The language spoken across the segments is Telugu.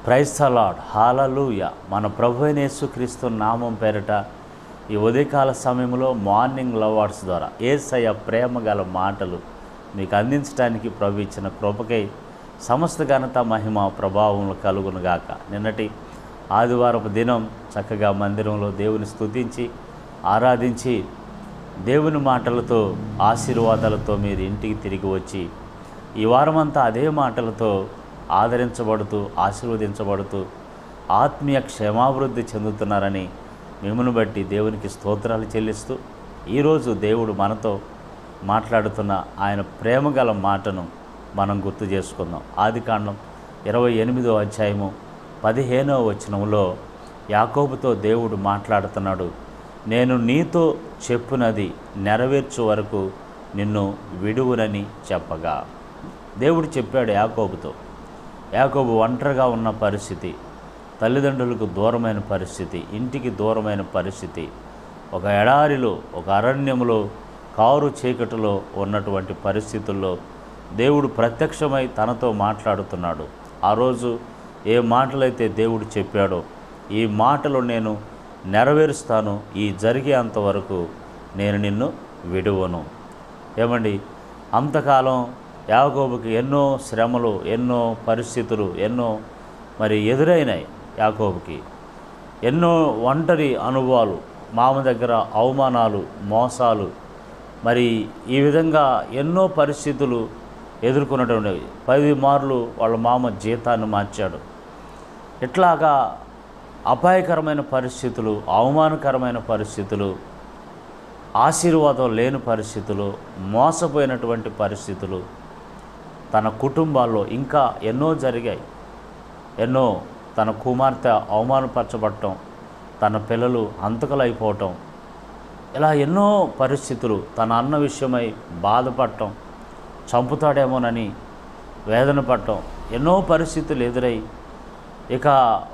ప్రైజ్ ద లార్డ్, హల్లెలూయా. మన ప్రభు అయిన యేసుక్రీస్తు నామం పేరిట ఈ ఉదయకాల సమయంలో మార్నింగ్ లవ్ వర్డ్స్ ద్వారా యేసయ్య ప్రేమ గల మాటలు మీకు అందించడానికి ప్రభు ఇచ్చిన కృపకై సమస్త ఘనత మహిమ ప్రభావం కలుగునుగాక. నిన్నటి ఆదివారపు దినం చక్కగా మందిరంలో దేవుని స్తుతించి ఆరాధించి దేవుని మాటలతో ఆశీర్వాదాలతో మీరు ఇంటికి తిరిగి వచ్చి ఈ వారమంతా అదే మాటలతో ఆదరించబడుతూ ఆశీర్వదించబడుతూ ఆత్మీయ క్షేమాభివృద్ధి చెందుతున్నారని మిమ్మల్ని బట్టి దేవునికి స్తోత్రాలు చెల్లిస్తూ ఈరోజు దేవుడు మనతో మాట్లాడుతున్న ఆయన ప్రేమగల మాటను మనం గుర్తు చేసుకుందాం. ఆదికాండం 28వ అధ్యాయము 15వ వచనంలో యాకోబుతో దేవుడు మాట్లాడుతున్నాడు. నేను నీతో చెప్పునది నెరవేర్చు వరకు నిన్ను విడువునని చెప్పగా దేవుడు చెప్పాడు యాకోబుతో. యాకోబు ఒంటరిగా ఉన్న పరిస్థితి, తల్లిదండ్రులకు దూరమైన పరిస్థితి, ఇంటికి దూరమైన పరిస్థితి, ఒక ఎడారిలో ఒక అరణ్యంలో కారు చీకటిలో ఉన్నటువంటి పరిస్థితుల్లో దేవుడు ప్రత్యక్షమై తనతో మాట్లాడుతున్నాడు. ఆ రోజు ఏ మాటలైతే దేవుడు చెప్పాడో ఈ మాటలు నేను నెరవేరుస్తాను, ఈ జరిగేంతవరకు నేను నిన్ను విడువను. ఏమండి, అంతకాలం యాకోబుకి ఎన్నో శ్రమలు, ఎన్నో పరిస్థితులు, ఎన్నో ఎదురైనాయి. యాకోబుకి ఎన్నో ఒంటరి అనుభవాలు, మామ దగ్గర అవమానాలు, మోసాలు, ఈ విధంగా ఎన్నో పరిస్థితులు ఎదుర్కొన్నటువంటివి. 10 మార్లు వాళ్ళ మామ జీతాన్ని మార్చాడు. ఇట్లాగా అపాయకరమైన పరిస్థితులు, అవమానకరమైన పరిస్థితులు, ఆశీర్వాదం లేని పరిస్థితులు, మోసపోయినటువంటి పరిస్థితులు తన కుటుంబాల్లో ఇంకా ఎన్నో జరిగాయి. ఎన్నో, తన కుమార్తె అవమానపరచబడటం, తన పిల్లలు హంతకులైపోవటం, ఇలా ఎన్నో పరిస్థితులు, తన అన్న విషయమై బాధపడటం, చంపుతాడేమోనని వేదన పడటం, ఎన్నో పరిస్థితులు ఎదురై ఇక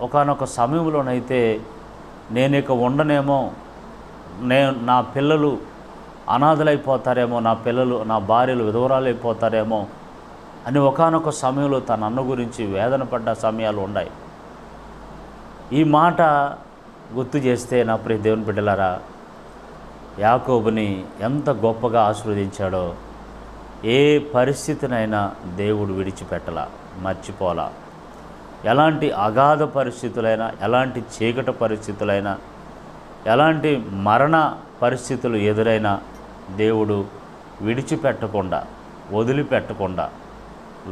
ఒకానొక సమయంలోనైతే నేను ఇక ఉండనేమో, నా పిల్లలు అనాథలైపోతారేమో, నా భార్యలు విధవరాలైపోతారేమో అని ఒకానొక సమయంలో తన అన్న గురించి వేదన పడ్డ సమయాలు ఉన్నాయి. ఈ మాట గుర్తు చేస్తే నా ప్రియ దేవుని బిడ్డలారా, యాకోబుని ఎంత గొప్పగా ఆశీర్వదించాడో, ఏ పరిస్థితినైనా దేవుడు విడిచిపెట్టలా, మర్చిపోలా. ఎలాంటి అగాధ పరిస్థితులైనా, ఎలాంటి చీకటి పరిస్థితులైనా, ఎలాంటి మరణ పరిస్థితులు ఎదురైనా దేవుడు విడిచిపెట్టకుండా, వదిలిపెట్టకుండా,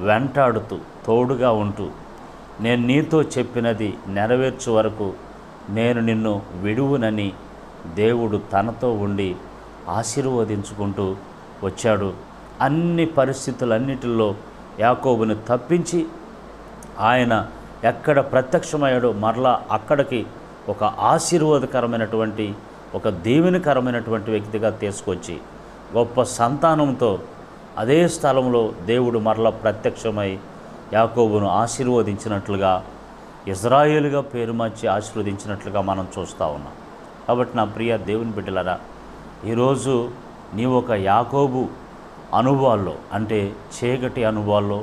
వెంటాడుతూ, తోడుగా ఉంటూ, నేను నీతో చెప్పినది నెరవేర్చు వరకు నేను నిన్ను విడువునని దేవుడు తనతో ఉండి ఆశీర్వదించుకుంటూ వచ్చాడు. అన్ని పరిస్థితులన్నిటిలో యాకోబుని తప్పించి ఆయన ఎక్కడ ప్రత్యక్షమయ్యాడో మరలా అక్కడికి ఒక ఆశీర్వాదకరమైనటువంటి, ఒక దీవెనకరమైనటువంటి వ్యక్తిగా తీసుకొచ్చి గొప్ప సంతానంతో అదే స్థలంలో దేవుడు మరలా ప్రత్యక్షమై యాకోబును ఆశీర్వదించినట్లుగా, ఇజ్రాయేలుగా పేరు మార్చి ఆశీర్వదించినట్లుగా మనం చూస్తూ ఉన్నాం. కాబట్టి నా ప్రియ దేవుని బిడ్డలారా, ఈరోజు నీవు ఒక యాకోబు అనుభవాల్లో, అంటే చీకటి అనుభవాల్లో,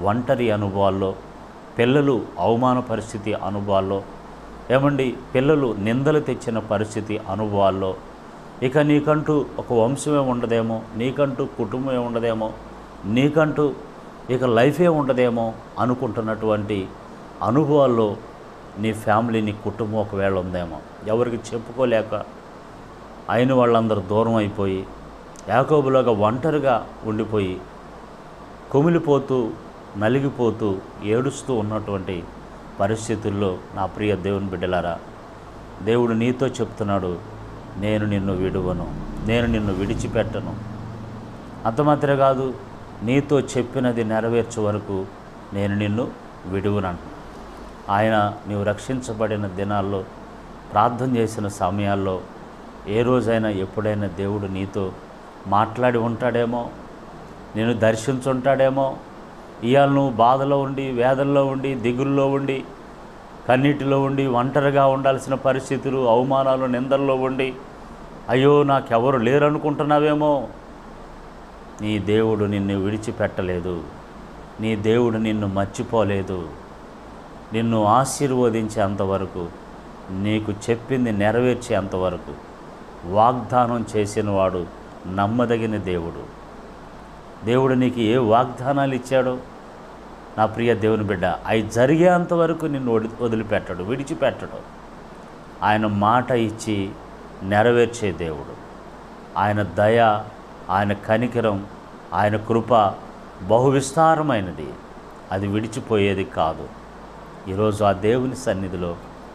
ఒంటరి అనుభవాల్లో, పిల్లలు అవమాన పరిస్థితి అనుభవాల్లో, పిల్లలు నిందలు తెచ్చిన పరిస్థితి అనుభవాల్లో, ఇక నీకంటూ ఒక వంశమే ఉండదేమో, నీకంటూ కుటుంబమే ఉండదేమో, నీకంటూ ఇక లైఫే ఉండదేమో అనుకుంటున్నటువంటి అనుభవాల్లో నీ ఫ్యామిలీ, నీ కుటుంబం ఒకవేళ ఉందేమో, ఎవరికి చెప్పుకోలేక అయిన వాళ్ళందరూ దూరం అయిపోయి యాకోబులాగా ఒంటరిగా ఉండిపోయి కుమిలిపోతూ, నలిగిపోతూ, ఏడుస్తూ ఉన్నటువంటి పరిస్థితుల్లో నా ప్రియ దేవుని బిడ్డలారా, దేవుడు నీతో చెప్తున్నాడు, నేను నిన్ను విడువను, నేను నిన్ను విడిచిపెట్టను. అంత మాత్రమే కాదు, నీతో చెప్పినది నెరవేర్చే వరకు నేను నిన్ను విడువనంట. ఆయన నీవు రక్షించబడిన దినాల్లో, ప్రార్థన చేసిన సమయాల్లో ఏ రోజైనా ఎప్పుడైనా దేవుడు నీతో మాట్లాడి ఉంటాడేమో, నేను దర్శించుంటాడేమో. ఇవాళ నువ్వు బాధలో ఉండి, వేదనలో ఉండి, దిగుల్లో ఉండి, కన్నీటిలో ఉండి, ఒంటరిగా ఉండాల్సిన పరిస్థితులు, అవమానాలు, నిందల్లో ఉండి, అయ్యో నాకెవరు లేరనుకుంటున్నావేమో. నీ దేవుడు నిన్ను విడిచిపెట్టలేదు, నీ దేవుడు నిన్ను మర్చిపోలేదు. నిన్ను ఆశీర్వదించేంతవరకు, నీకు చెప్పింది నెరవేర్చేంతవరకు వాగ్దానం చేసినవాడు నమ్మదగిన దేవుడు. దేవుడు నీకు ఏ వాగ్దానాలు ఇచ్చాడో నా ప్రియ దేవుని బిడ్డ, అవి జరిగేంతవరకు నిన్ను వదిలిపెట్టడు, విడిచిపెట్టడు. ఆయన మాట ఇచ్చి నెరవేర్చే దేవుడు. ఆయన దయ, ఆయన కనికరం, ఆయన కృప బహువిస్తారమైనది, అది విడిచిపోయేది కాదు. ఈరోజు ఆ దేవుని సన్నిధిలో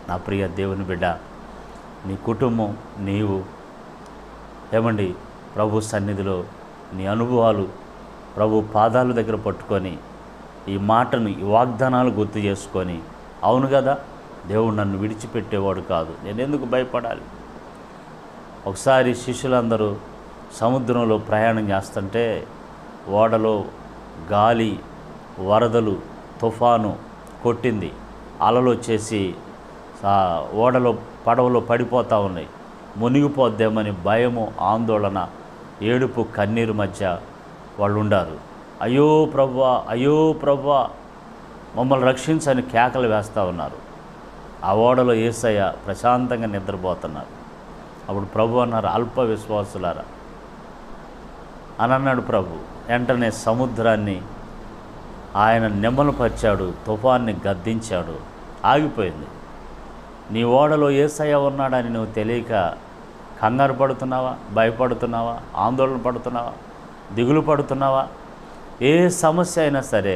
నా ప్రియ దేవుని బిడ్డ, నీ కుటుంబం, నీవు ఏమండి ప్రభు సన్నిధిలో నీ అనుభవాలు ప్రభు పాదాల దగ్గర పట్టుకొని ఈ మాటను, ఈ వాగ్దానాలు గుర్తు చేసుకొని, అవును కదా దేవుడు నన్ను విడిచిపెట్టేవాడు కాదు, నేను ఎందుకు భయపడాలి. ఒకసారి శిష్యులందరూ సముద్రంలో ప్రయాణం చేస్తుంటే ఓడలో గాలి, వరదలు, తుఫాను కొట్టింది. అలలు వచ్చేసి ఓడలో, పడవలో పడిపోతూ ఉన్నాయి. మునిగిపోద్దామని భయము, ఆందోళన, ఏడుపు, కన్నీరు మధ్య వాళ్ళు ఉండారు. అయ్యో ప్రభువా, అయ్యో ప్రభువా, మమ్మల్ని రక్షించని కేకలు వేస్తూ ఉన్నారు. ఆ ఓడలో యేసయ్య ప్రశాంతంగా నిద్రపోతున్నారు. అప్పుడు ప్రభు అన్నారు, అల్ప విశ్వాసులారా అని అన్నాడు ప్రభు. వెంటనే సముద్రాన్ని ఆయన నెమ్మలపరిచాడు, తుఫాన్ని గద్దించాడు, ఆగిపోయింది. నీ ఓడలో యేసయ్య ఉన్నాడని నువ్వు తెలియక కంగారు పడుతున్నావా, భయపడుతున్నావా, ఆందోళన పడుతున్నావా, దిగులు పడుతున్నావా? ఏ సమస్య అయినా సరే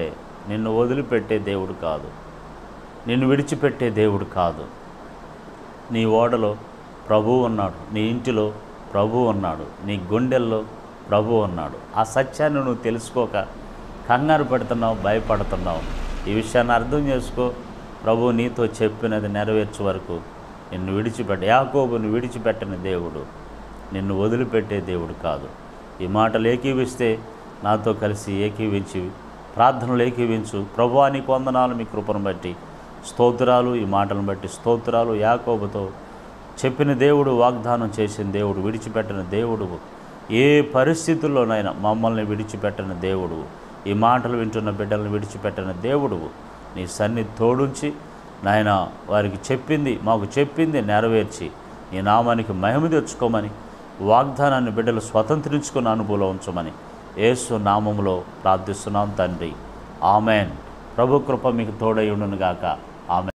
నిన్ను వదిలిపెట్టే దేవుడు కాదు, నిన్ను విడిచిపెట్టే దేవుడు కాదు. నీ ఓడలో ప్రభువు ఉన్నాడు, నీ ఇంటిలో ప్రభువు ఉన్నాడు, నీ గుండెల్లో ప్రభువు ఉన్నాడు. ఆ సత్యాన్ని నువ్వు తెలుసుకోక కంగారు పెడుతున్నావు, భయపడుతున్నావు. ఈ విషయాన్ని అర్థం చేసుకో. ప్రభువు నీతో చెప్పినది నెరవేర్చే వరకు నిన్ను యాకోబును విడిచిపెట్టని దేవుడు, నిన్ను వదిలిపెట్టే దేవుడు కాదు. ఈ మాటలు ఏకీవిస్తే నాతో కలిసి ఏకీవించి ప్రార్థనలు ఏకీవించు. ప్రభువా నీకు వందనాలు, మీ కృపను బట్టి స్తోత్రాలు, ఈ మాటలను బట్టి స్తోత్రాలు. యాకోబుతో చెప్పిన దేవుడు, వాగ్దానం చేసిన దేవుడు, విడిచిపెట్టిన దేవుడు, ఏ పరిస్థితుల్లోనైనా మమ్మల్ని విడిచిపెట్టిన దేవుడు, ఈ మాటలు వింటున్న బిడ్డలను విడిచిపెట్టిన దేవుడు, నీ సన్నిధి తోడుంచి నాయన వారికి చెప్పింది, మాకు చెప్పింది నెరవేర్చి నీ నామానికి మహిమ తెచ్చుకోమని, వాగ్దానాన్ని బిడ్డలు స్వతంత్రించుకున్న అనుభవంలో ఉంచమని యేసు నామములో ప్రార్థిస్తున్నాం తండ్రి. ఆమెన్. ప్రభు కృప మీకు తోడై ఉండును గాక. ఆమెన్.